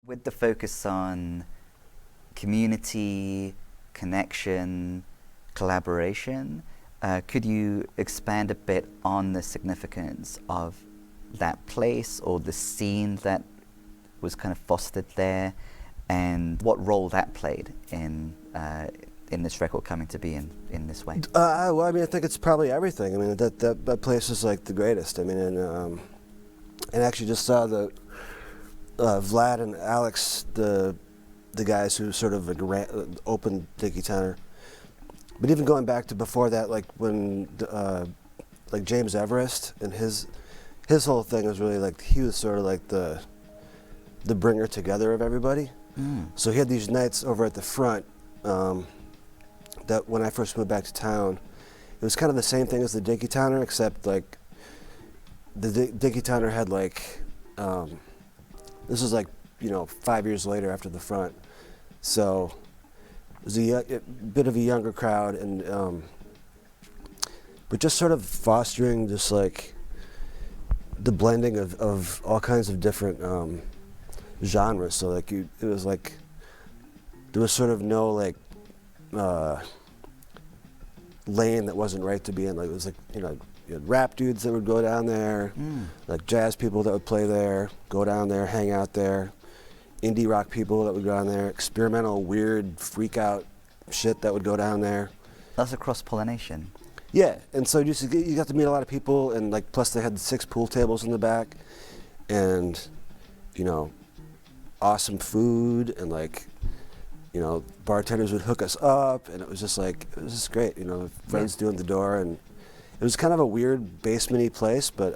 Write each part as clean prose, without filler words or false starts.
With the focus on community, connection, collaboration, could you expand a bit on the significance of that place or the scene that was kind of fostered there, and what role that played in this record coming to be in this way? Well, I mean, I think it's probably everything. I mean, that place is like the greatest. I mean, and actually just saw the Vlad and Alex, the guys who sort of opened Dickie Tenor. But even going back to before that, like when like James Everest and his whole thing was really like he was sort of like the bringer together of everybody. So he had these nights over at the front that when I first moved back to town, it was kind of the same thing as the Dickie Tenor, except like the Dickie Tenor had like this was like 5 years later after the front, so it was a bit of a younger crowd, and but just sort of fostering just like the blending of all kinds of different genres. So like it was like there was sort of no like lane that wasn't right to be in. Like it was like you had rap dudes that would go down there, like jazz people that would play there, go down there, hang out there, indie rock people that would go down there, experimental, weird, freak out shit that would go down there. That's a cross-pollination. Yeah, and so you got to meet a lot of people, and like plus they had 6 pool tables in the back, and awesome food, and like bartenders would hook us up, and it was just great. Friends doing the door, and it was kind of a weird basement-y place, but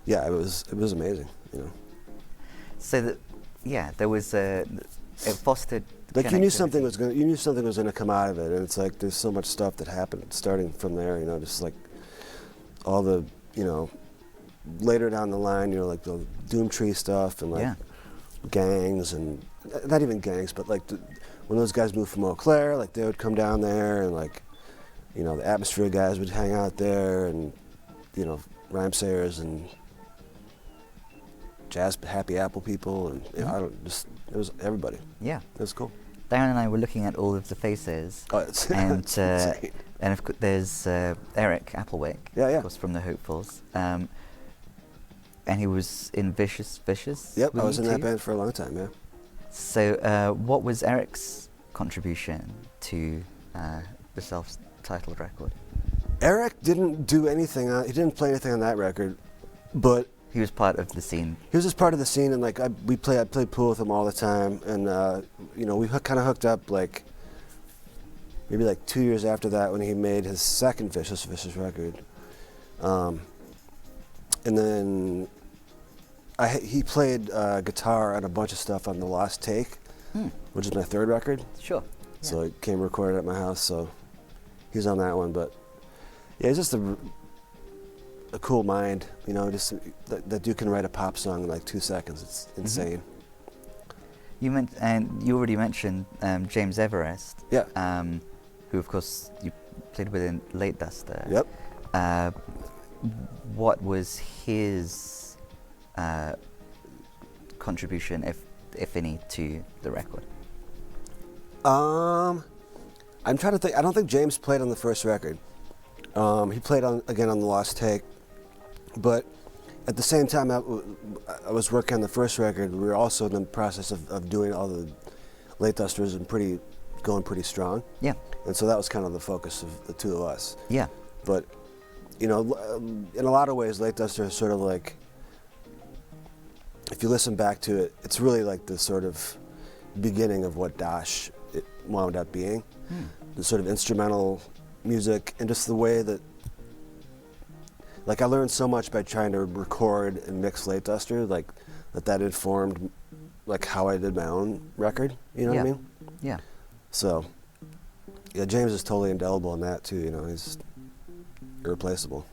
yeah, it was amazing. So that there was it fostered. Like you knew something was gonna come out of it, and it's like there's so much stuff that happened starting from there. Just like all the later down the line, like the Doomtree stuff and like gangs, and not even gangs, but like when those guys moved from Eau Claire, like they would come down there, and like the Atmosphere guys would hang out there, and Rhymesayers and Jazz Happy Apple people, and it was everybody. Yeah, it was cool. Darren and I were looking at all of the faces, and and of course there's Eric Applewick, of course, from the Hopefuls, and he was in Vicious. Yep, I was in that band for a long time. Yeah. So, what was Eric's contribution to the self-titled record? Eric didn't do anything. He didn't play anything on that record, but he was part of the scene. He was just part of the scene, and like I played pool with him all the time, and we kind of hooked up like maybe like 2 years after that when he made his second Vicious record, and then he played guitar on a bunch of stuff on The Lost Take, which is my third record. Sure. So it came recorded at my house, so he's on that one. But yeah, he's just a cool mind, just that dude can write a pop song in like 2 seconds. It's insane. You already mentioned James Everest. Yeah. Who of course you played with in Late Duster. Yep. What was his contribution, if any, to the record? I'm trying to think. I don't think James played on the first record. He played on The Lost Take, but at the same time I was working on the first record, we were also in the process of doing all the Late Dusters and going pretty strong. Yeah. And so that was kind of the focus of the two of us. Yeah. But in a lot of ways, Late Duster is sort of like, if you listen back to it, it's really like the sort of beginning of what Dosh it wound up being. The sort of instrumental music, and just the way that, like, I learned so much by trying to record and mix Late Duster, like that informed like how I did my own record. You know what I mean? Yeah. So yeah, James is totally indelible in that too. He's irreplaceable.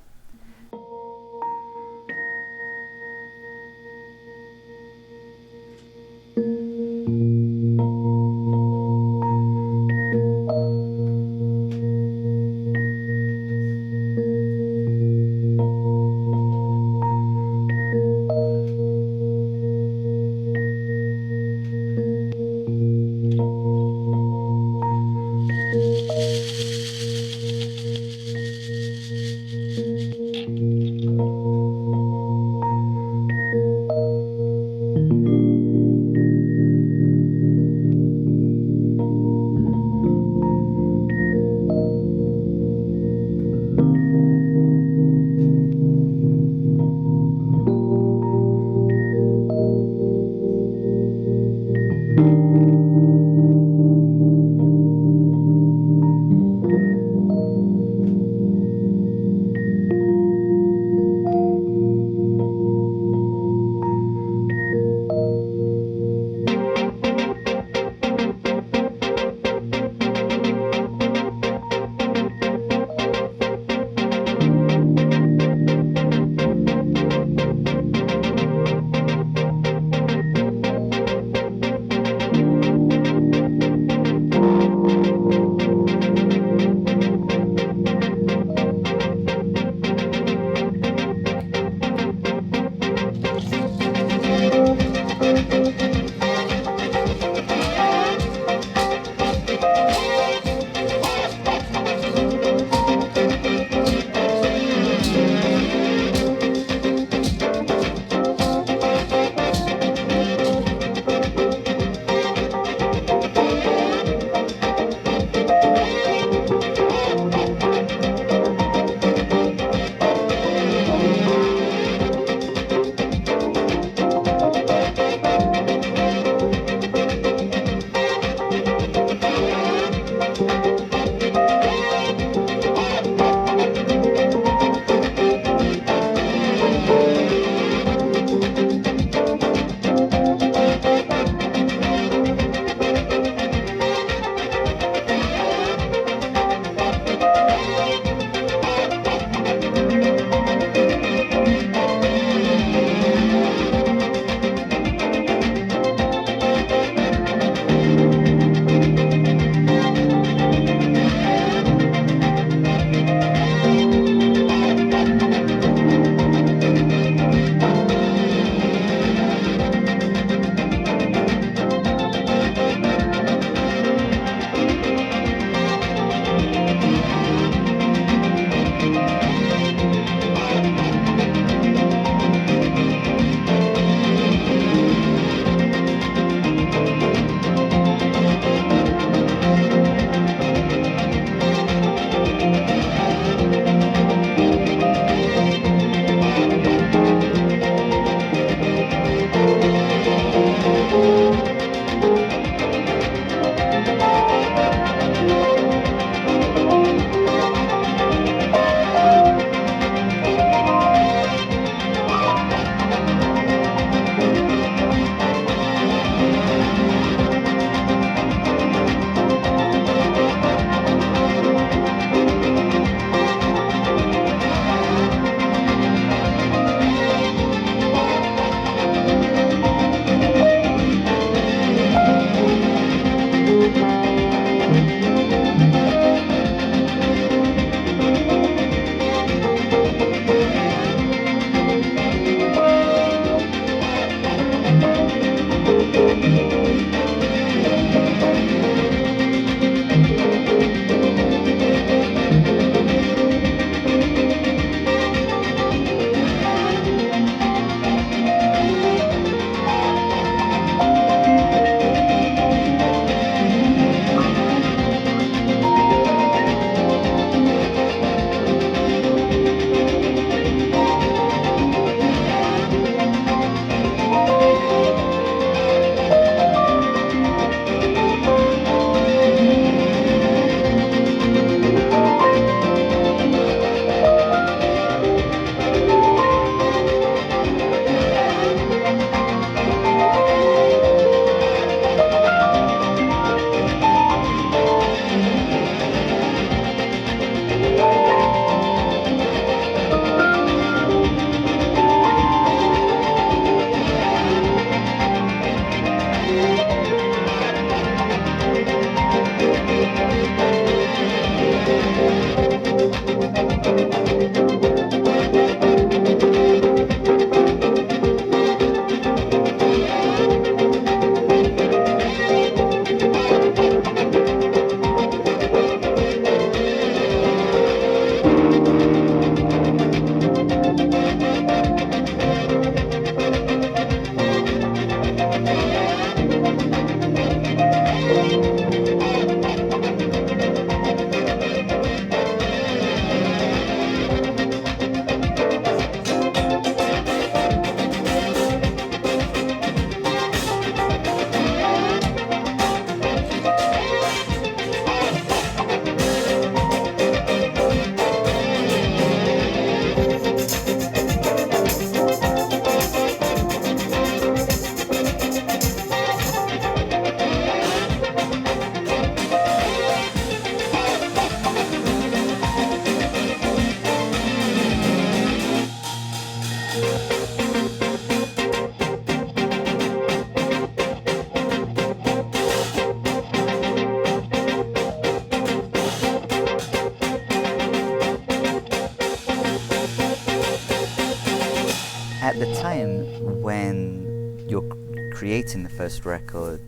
at the time when you're creating the first record,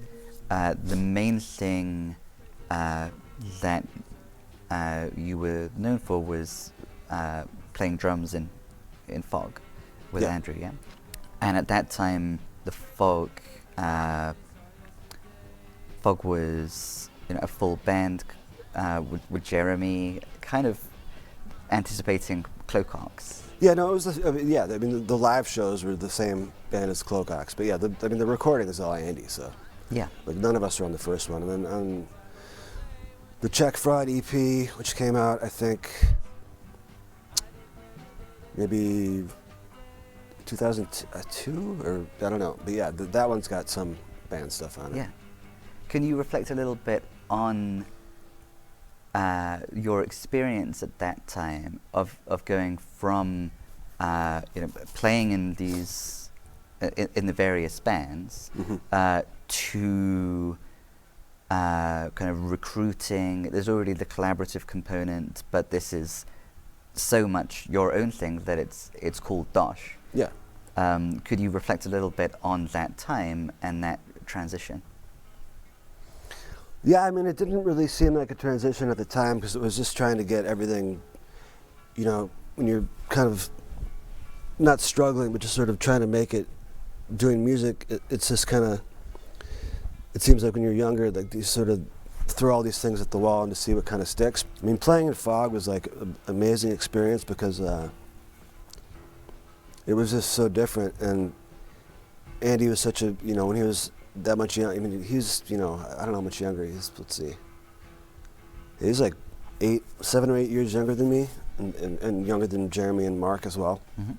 the main thing that you were known for was playing drums in Fog with Andrew, yeah? And at that time, the Fog was, a full band with Jeremy, kind of anticipating Cloakox. Yeah, no, it was. The live shows were the same band as Cloakox, but the recording is all Andy, so Yeah. like none of us were on the first one, and then on the Check Fraud EP, which came out, I think maybe 2002 or I don't know, but yeah, that one's got some band stuff on it. Yeah. Can you reflect a little bit on your experience at that time of going from playing in these in the various bands to kind of recruiting? There's already the collaborative component, but this is so much your own thing that it's called Dosh. Yeah. Could you reflect a little bit on that time and that transition? Yeah, I mean, it didn't really seem like a transition at the time because it was just trying to get everything, when you're kind of not struggling, but just sort of trying to make it, doing music, it's just kind of, it seems like when you're younger, like you sort of throw all these things at the wall and to see what kind of sticks. I mean, playing in Fog was like an amazing experience because it was just so different, and Andy was such a, when he was that much young, I mean, he's, I don't know how much younger he is, let's see. He's like 7 or 8 years younger than me, and younger than Jeremy and Mark as well. Mm-hmm.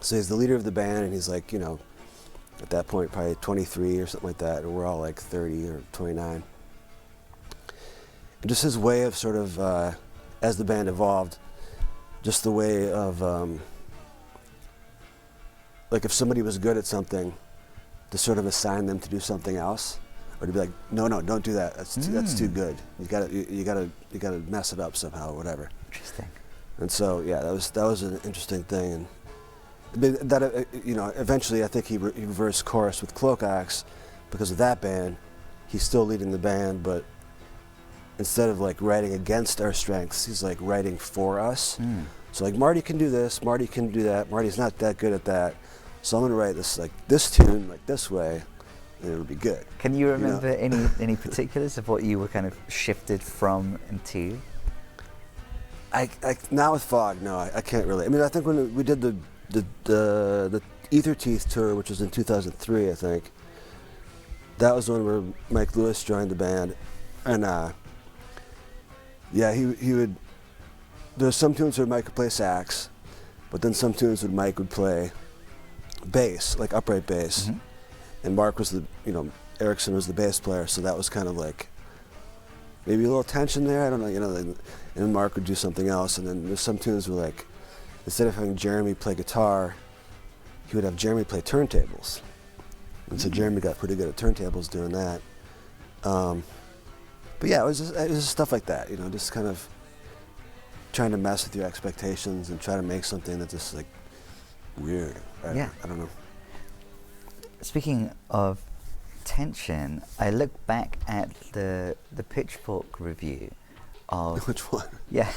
So he's the leader of the band, and he's like, at that point, probably 23 or something like that, and we're all like 30 or 29. And just his way of sort of, as the band evolved, just the way of, like if somebody was good at something, to sort of assign them to do something else, or to be like, no, don't do that. That's too good. You gotta mess it up somehow, or whatever. Interesting. And so yeah, that was an interesting thing, and that eventually I think he reversed course with Cloakox because of that band. He's still leading the band, but instead of like writing against our strengths, he's like writing for us. So like Marty can do this, Marty can do that. Marty's not that good at that. So I'm gonna write this tune like this way, and it'll be good. Can you remember any particulars of what you were kind of shifted from and to? I now with Fog, no, I can't really. I mean, I think when we did the Ether Teeth tour, which was in 2003, I think that was one where Mike Lewis joined the band, and he would. There's some tunes where Mike would play sax, but then some tunes where Mike would play bass, like upright bass, and Mark was Erickson was the bass player, so that was kind of like maybe a little tension there. I don't know, and then Mark would do something else, and then there's some tunes where like instead of having Jeremy play guitar, he would have Jeremy play turntables, and so Jeremy got pretty good at turntables doing that. But yeah, it was just stuff like that, just kind of trying to mess with your expectations and try to make something that's just like weird. I don't know. Speaking of tension, I look back at the Pitchfork review of which one? Yeah,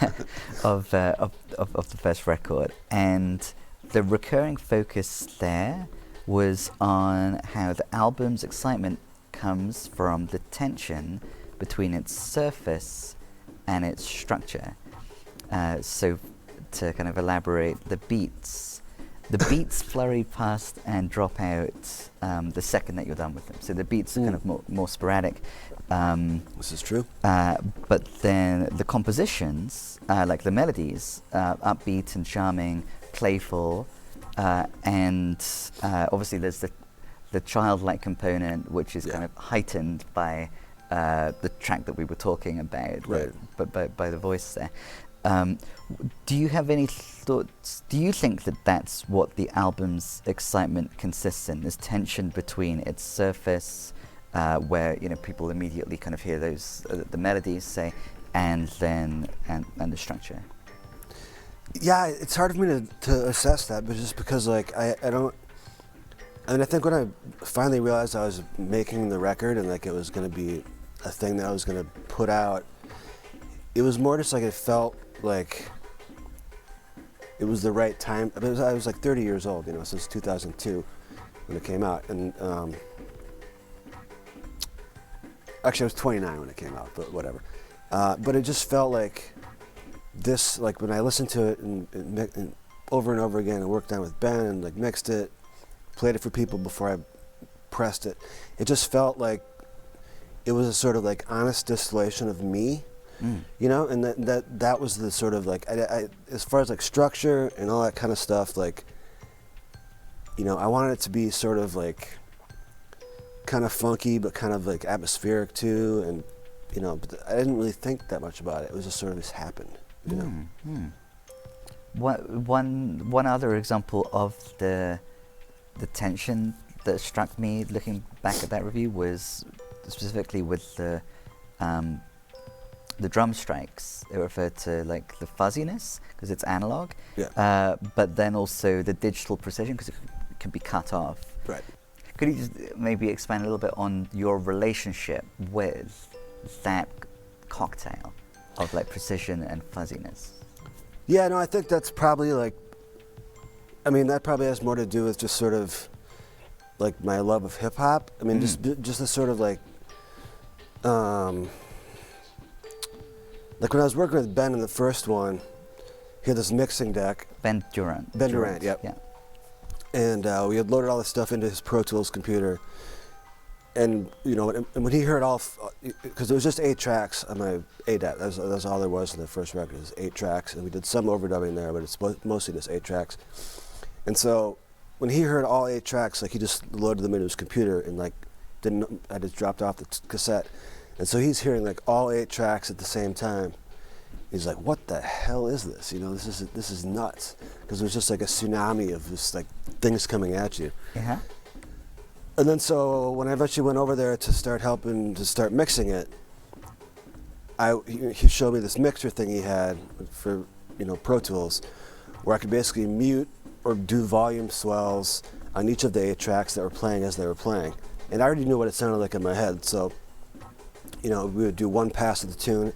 of the first record, and the recurring focus there was on how the album's excitement comes from the tension between its surface and its structure. So to kind of elaborate, the beats flurry past and drop out the second that you're done with them. So the beats are kind of more sporadic. This is true. But then the compositions, like the melodies, upbeat and charming, playful, and obviously there's the childlike component, which is kind of heightened by the track that we were talking about, right. by the voice there. Do you have any thoughts? Do you think that that's what the album's excitement consists in? This tension between its surface, where people immediately kind of hear those the melodies, say, and then and the structure. Yeah, it's hard for me to assess that, but just because like I don't. And I think when I finally realized I was making the record and like it was going to be a thing that I was going to put out, it was more just like it felt like it was the right time. I was like 30 years old, you know, since 2002 when it came out. And actually, I was 29 when it came out, but whatever. But it just felt like this, like when I listened to it and over and over again and worked on it with Ben and like mixed it, played it for people before I pressed it, it just felt like it was a sort of like honest distillation of me, you know, and that was the sort of like, I as far as like structure and all that kind of stuff, like, you know, I wanted it to be sort of like kind of funky, but kind of like atmospheric too, and, you know, but I didn't really think that much about it. It was just sort of just happened, you know. One other example of the tension that struck me looking back at that review was specifically with the drum strikes. They refer to like the fuzziness because it's analog, but then also the digital precision because it can be cut off. Right. Could you just maybe expand a little bit on your relationship with that cocktail of like precision and fuzziness? Yeah, no, I think that's probably like, I mean, that probably has more to do with just sort of like my love of hip hop. I mean, just the sort of like when I was working with Ben in the first one, he had this mixing deck. Ben Durant. Ben Durant, yep. Yeah. And we had loaded all this stuff into his Pro Tools computer. And, you know, and when he heard all, because there was just 8 tracks on my ADAT, that's all there was in the first record, was 8 tracks. And we did some overdubbing there, but it's mostly just 8 tracks. And so when he heard all 8 tracks, like he just loaded them into his computer and like I just dropped off the cassette. And so he's hearing like all 8 tracks at the same time. He's like, what the hell is this? You know, this is nuts. Because it was just like a tsunami of just like things coming at you. Yeah. And then so when I eventually went over there to start helping to start mixing it, he showed me this mixer thing he had for, you know, Pro Tools, where I could basically mute or do volume swells on each of the 8 tracks that were playing as they were playing. And I already knew what it sounded like in my head, so, you know, we would do one pass of the tune,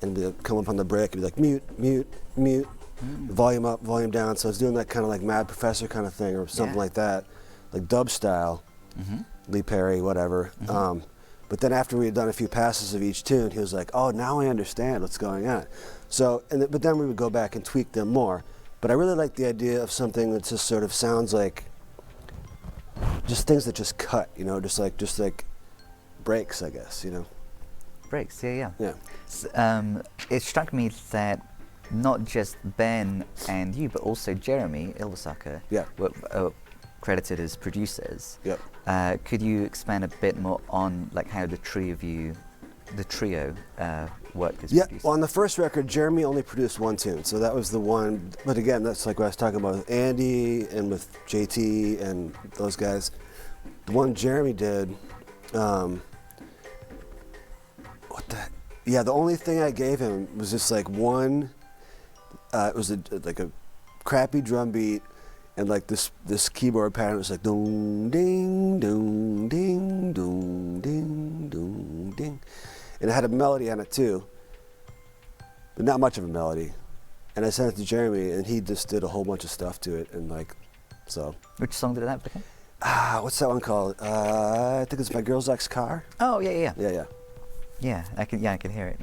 and we'd come up on the break and be like, mute, mute, mute, volume up, volume down. So I was doing that kind of like Mad Professor kind of thing or something like that, like dub style, Lee Perry, whatever. But then after we had done a few passes of each tune, he was like, oh, now I understand what's going on. So, but then we would go back and tweak them more. But I really like the idea of something that just sort of sounds like just things that just cut, you know, just like breaks, I guess, you know. Breaks, yeah. Yeah. It struck me that not just Ben and you, but also Jeremy Ilvasaka were credited as producers. Yep. Could you expand a bit more on like how the trio worked as producers? Well, on the first record, Jeremy only produced 1 tune, so that was the one. But again, that's like what I was talking about with Andy and with JT and those guys. The one Jeremy did, the only thing I gave him was just like one. It was like a crappy drum beat, and like this keyboard pattern was like dong ding dong ding dong ding dong ding, and it had a melody on it too, but not much of a melody. And I sent it to Jeremy, and he just did a whole bunch of stuff to it, and like, so. Which song did that become? What's that one called? I think it's My Girl's Ex Car. Oh yeah. Yeah. I can hear it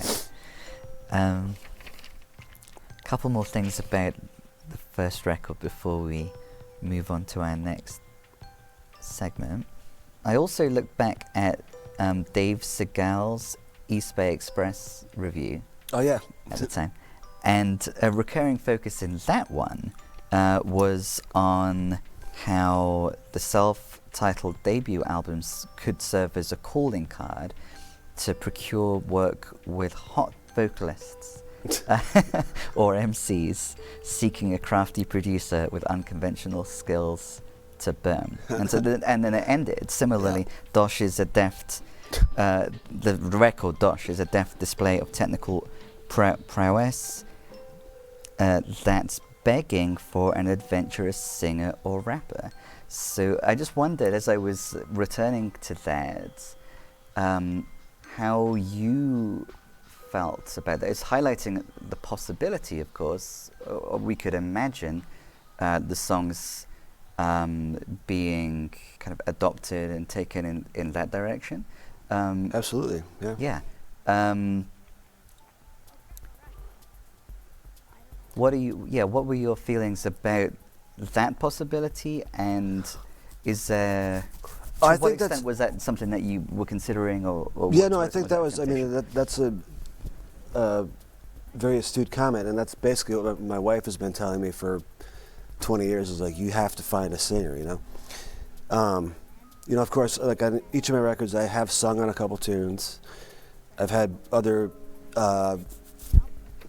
now. Couple more things about the first record before we move on to our next segment. I also looked back at Dave Segal's East Bay Express review. Oh yeah. At the time, and a recurring focus in that one was on how the self-titled debut albums could serve as a calling card to procure work with hot vocalists or MCs seeking a crafty producer with unconventional skills to burn. And so and then it ended similarly. Dosh is a deft the record Dosh is a deft display of technical prowess that's begging for an adventurous singer or rapper. So I just wondered, as I was returning to that, how you felt about that. It's highlighting the possibility, of course, or we could imagine the songs being kind of adopted and taken in that direction. Absolutely, yeah. Yeah. What were your feelings about that possibility, and is there, to I what think extent was that something that you were considering, or yeah, no, I think that was, I mean, that's a very astute comment, and that's basically what my wife has been telling me for 20 years, is like, you have to find a singer, you know? You know, of course, like on each of my records, I have sung on a couple tunes. I've had other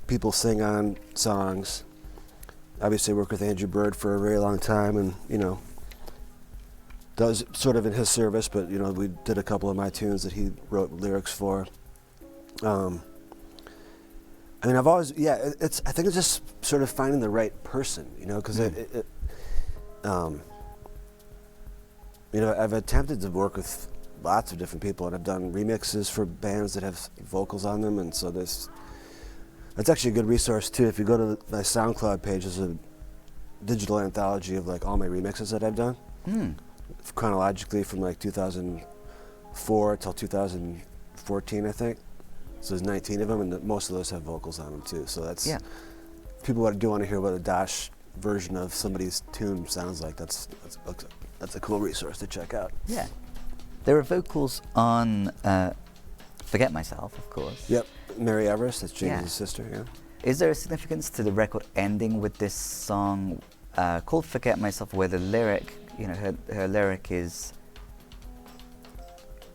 people sing on songs. Obviously, I worked with Andrew Bird for a very long time, and, you know, that was sort of in his service, but, you know, we did a couple of my tunes that he wrote lyrics for. I mean, I've always, yeah, I think it's just sort of finding the right person, you know, because you know, I've attempted to work with lots of different people, and I've done remixes for bands that have vocals on them, and so that's actually a good resource too. If you go to my SoundCloud page, there's a digital anthology of like all my remixes that I've done, chronologically from like 2004 till 2014, I think. So there's 19 of them, and most of those have vocals on them too. So that's, people do want to hear what a Dosh version of somebody's tune sounds like. That's a cool resource to check out. Yeah. There are vocals on Forget Myself, of course. Yep. Mary Everest, that's James' sister, yeah. Is there a significance to the record ending with this song called Forget Myself, where the lyric, you know, her lyric is,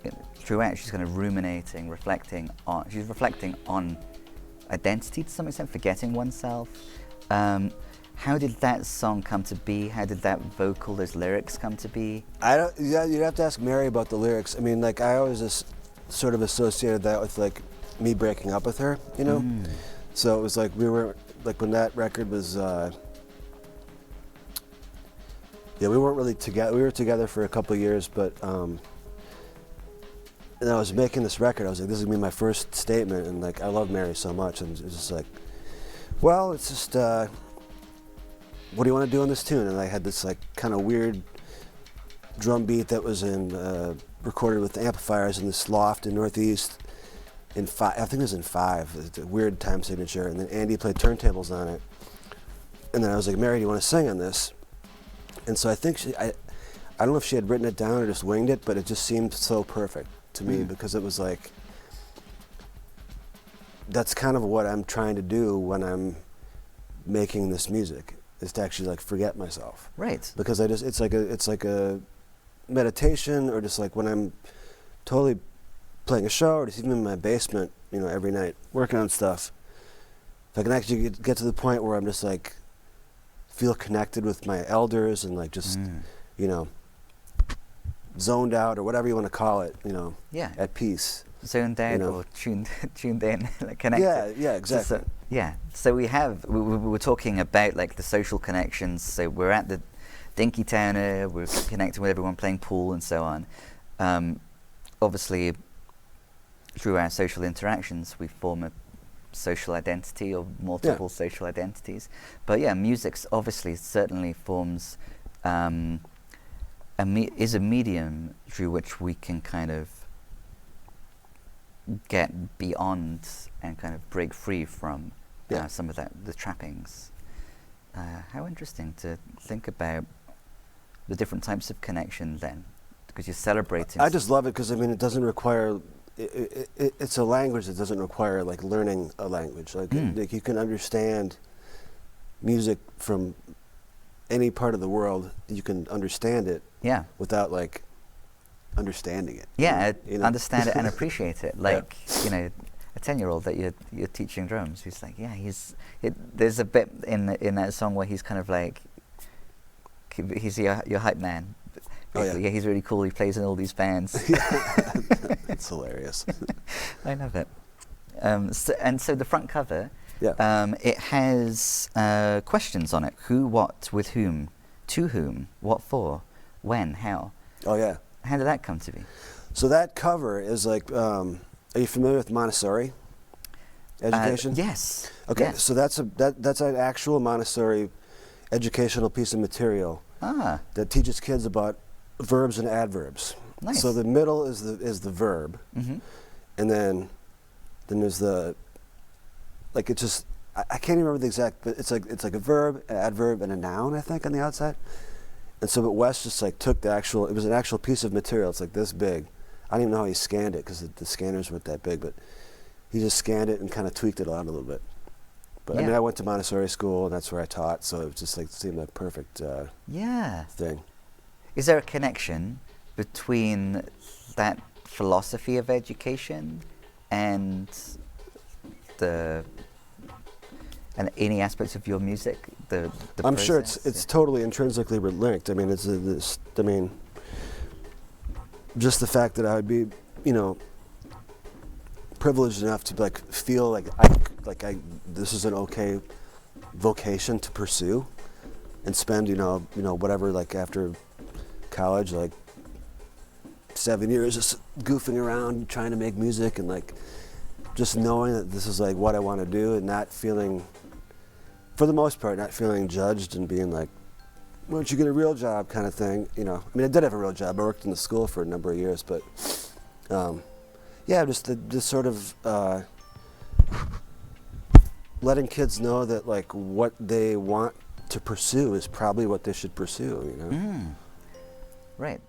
you know, throughout she's kind of ruminating, reflecting on identity to some extent, forgetting oneself. How did that song come to be? How did that vocal, those lyrics come to be? Yeah, you'd have to ask Mary about the lyrics. I mean, like, I always just sort of associated that with like me breaking up with her, you know? So it was like we were, like when that record was, yeah, we weren't really together. We were together for a couple of years, but, and I was making this record, I was like, this is gonna be my first statement, and like, I love Mary so much, and it was just like, well, it's just, what do you want to do on this tune? And I had this like kind of weird drum beat that was recorded with amplifiers in this loft in Northeast in 5, I think it was in 5, it's a weird time signature, and then Andy played turntables on it. And then I was like, Mary, do you want to sing on this? And so I think I don't know if she had written it down or just winged it, but it just seemed so perfect to me, because it was like, that's kind of what I'm trying to do when I'm making this music, is to actually like forget myself. Right. Because it's like a meditation, or just like when I'm totally playing a show, or just even in my basement, you know, every night working on stuff. If I can actually get to the point where I'm just like feel connected with my elders and like just, you know, zoned out, or whatever you want to call it, you know, at peace. Zoned out, you know, or tuned in, like connected. Yeah, exactly. So we were talking about like the social connections. So we're at the Dinky Towner, we're connecting with everyone, playing pool and so on. Obviously, through our social interactions, we form a social identity, or multiple social identities. But yeah, music obviously certainly forms, is a medium through which we can kind of get beyond and kind of break free from some of the trappings. How interesting to think about the different types of connection then, because you're celebrating. I just love it because, I mean, it doesn't require, it's a language that doesn't require like learning a language. Like, like you can understand music from any part of the world, you can understand it without like understanding it. Yeah, you know? Understand it and appreciate it. Like, you know, a 10-year-old that you're teaching drums, who's like, there's a bit in that song where he's kind of like, he's your hype man. Yeah, he's really cool. He plays in all these bands. It's hilarious. I love it. So the front cover Yeah. It has questions on it: who, what, with whom, to whom, what for, when, how. Oh yeah. How did that come to be? So that cover is like, are you familiar with Montessori education? Yes. Okay, Yes. so that's an actual Montessori educational piece of material that teaches kids about verbs and adverbs. Nice. So the middle is the verb, Mm-hmm. and then there's the, like, it's just, I can't even remember the exact, but it's like a verb, an adverb, and a noun, I think, on the outside. And so, but Wes just like took it was an actual piece of material. It's like this big. I don't even know how he scanned it because the scanners weren't that big, but he just scanned it and kind of tweaked it out a little bit. But I mean, I went to Montessori school and that's where I taught, so it just like seemed a perfect thing. Is there a connection between that philosophy of education and any aspects of your music? I'm sure process? it's totally intrinsically linked. I mean, just the fact that I would be, privileged enough to like feel like this is an okay vocation to pursue, and spend whatever, like after college, like 7 years just goofing around trying to make music, and like just knowing that this is like what I want to do, and not feeling, for the most part, not feeling judged and being like, why don't you get a real job kind of thing, I mean, I did have a real job. I worked in the school for a number of years, but just this sort of letting kids know that like what they want to pursue is probably what they should pursue, Right.